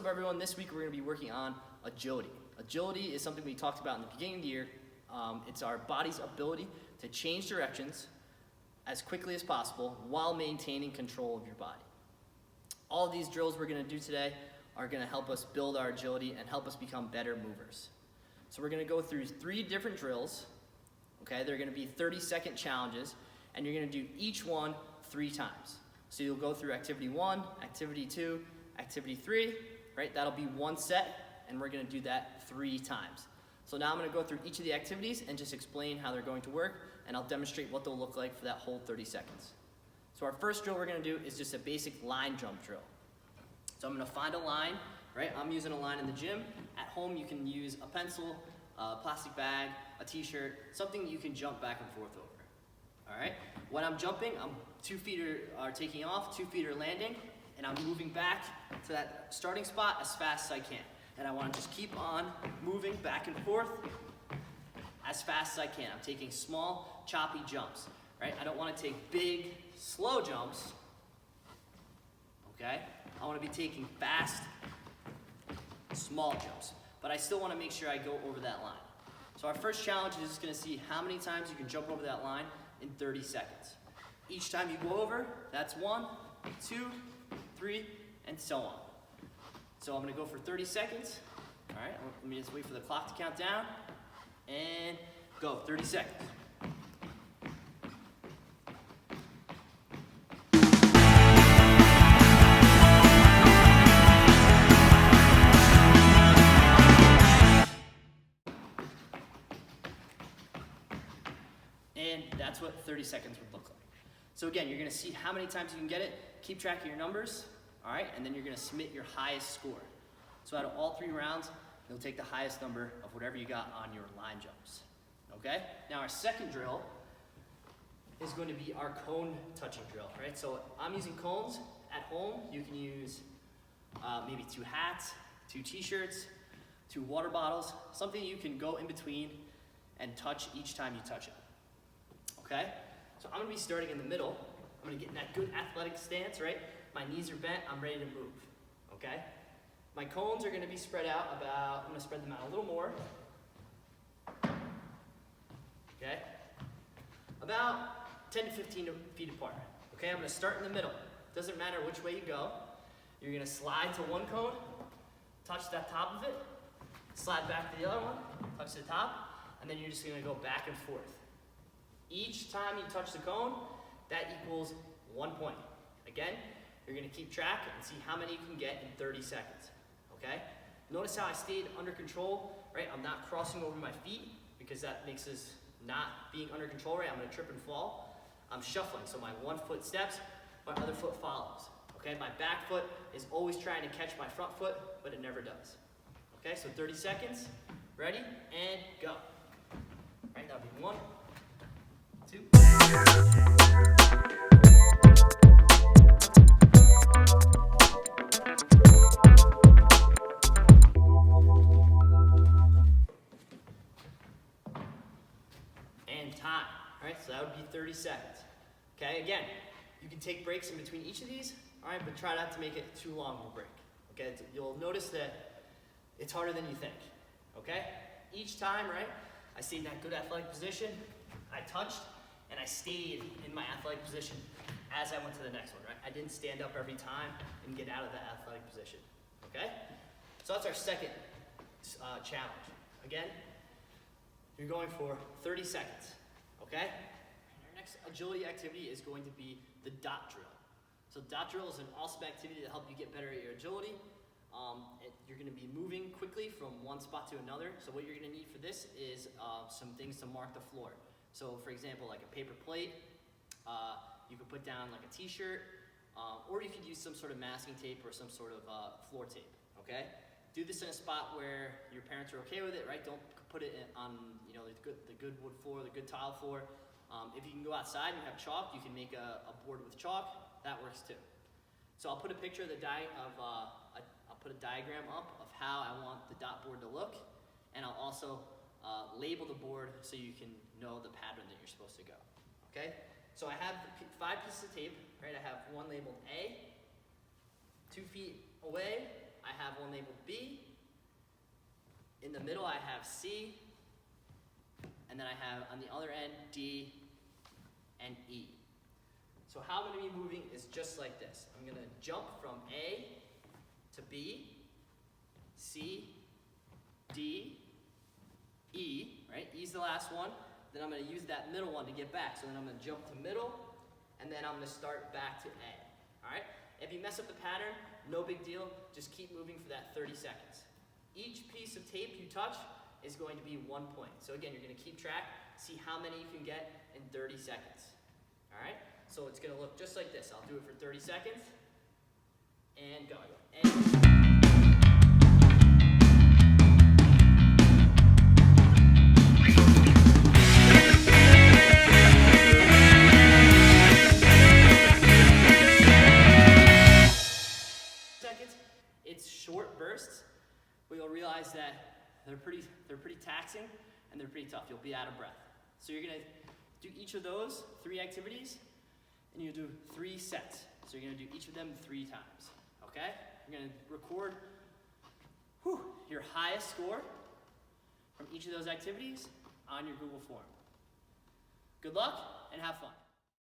up, everyone? This week we're going to be working on agility. Agility is something we talked about in the beginning of the year. It's our body's ability to change directions as quickly as possible while maintaining control of your body. All of these drills we're going to do today are going to help us build our agility and help us become better movers. So we're going to go through 3 different drills. Okay, they're going to be 30-second challenges, and you're going to do each one 3 times. So you'll go through activity 1, activity 2, activity 3, right? That'll be 1 set, and we're going to do that 3 times. So now I'm going to go through each of the activities and just explain how they're going to work, and I'll demonstrate what they'll look like for that whole 30 seconds. So our first drill we're going to do is just a basic line jump drill. So I'm going to find a line, right? I'm using a line in the gym. At home you can use a pencil, a plastic bag, a t-shirt, something you can jump back and forth over. All right? When I'm jumping, 2 feet are taking off, 2 feet are landing, and I'm moving back to that starting spot as fast as I can. And I want to just keep on moving back and forth as fast as I can. I'm taking small, choppy jumps, right? I don't want to take big, slow jumps, okay? I want to be taking fast, small jumps, but I still want to make sure I go over that line. So our first challenge is just going to see how many times you can jump over that line in 30 seconds. Each time you go over, that's 1, 2, 3, and so on. So I'm going to go for 30 seconds. All right, let me just wait for the clock to count down. And go, 30 seconds. And that's what 30 seconds would look like. So again, you're going to see how many times you can get it, keep track of your numbers, all right, and then you're going to submit your highest score. So out of all 3 rounds, you'll take the highest number of whatever you got on your line jumps, okay? Now our second drill is going to be our cone touching drill, right? So I'm using cones. At home, you can use maybe 2 hats, 2 t-shirts, 2 water bottles, something you can go in between and touch each time you touch it, okay? So I'm going to be starting in the middle. I'm going to get in that good athletic stance, right? My knees are bent, I'm ready to move, okay? My cones are going to be spread out I'm going to spread them out a little more, okay? About 10 to 15 feet apart, okay? I'm going to start in the middle. Doesn't matter which way you go. You're going to slide to one cone, touch that top of it, slide back to the other one, touch the top, and then you're just going to go back and forth. Each time you touch the cone, that equals 1 point. Again, you're going to keep track and see how many you can get in 30 seconds, okay? Notice how I stayed under control, right? I'm not crossing over my feet because that makes us not being under control, right? I'm going to trip and fall. I'm shuffling, so my 1 foot steps, my other foot follows, okay? My back foot is always trying to catch my front foot, but it never does. Okay, so 30 seconds, ready, and go. All right, that'll be 1, 2. And time. All right, so that would be 30 seconds. Okay, again, you can take breaks in between each of these, all right, but try not to make it too long of a break. Okay, you'll notice that it's harder than you think. Okay, each time, right, I stayed in that good athletic position, I touched, and I stayed in my athletic position as I went to the next one, right? I didn't stand up every time and get out of that athletic position, okay? So that's our second challenge. Again, you're going for 30 seconds, okay? Our next agility activity is going to be the dot drill. So dot drill is an awesome activity to help you get better at your agility. You're going to be moving quickly from one spot to another. So what you're going to need for this is some things to mark the floor. So for example, like a paper plate, you could put down like a t-shirt, or you could use some sort of masking tape or some sort of floor tape, okay? Do this in a spot where your parents are okay with it, right? Don't put it on, the good wood floor, the good tile floor. If you can go outside and you have chalk, you can make a board with chalk. That works too. So I'll put a picture of I'll put a diagram up of how I want the dot board to look, and I'll also label the board so you can know the pattern that you're supposed to go, okay? So I have 5 pieces of tape, right? I have one labeled A, 2 feet away, I have one labeled B. In the middle, I have C. And then I have on the other end, D and E. So how I'm going to be moving is just like this. I'm going to jump from A to B, C, D, E, right? E's the last one. Then I'm going to use that middle one to get back. So then I'm going to jump to middle, and then I'm going to start back to A. All right? If you mess up the pattern, no big deal. Just keep moving for that 30 seconds. Each piece of tape you touch is going to be 1 point. So again, you're going to keep track, see how many you can get in 30 seconds. All right? So it's going to look just like this. I'll do it for 30 seconds. And go. It's short bursts, but you'll realize that they're pretty taxing and they're pretty tough. You'll be out of breath. So you're gonna do each of those 3 activities, and you do 3 sets. So you're gonna do each of them 3 times. Okay? You're gonna record your highest score from each of those activities on your Google form. Good luck and have fun.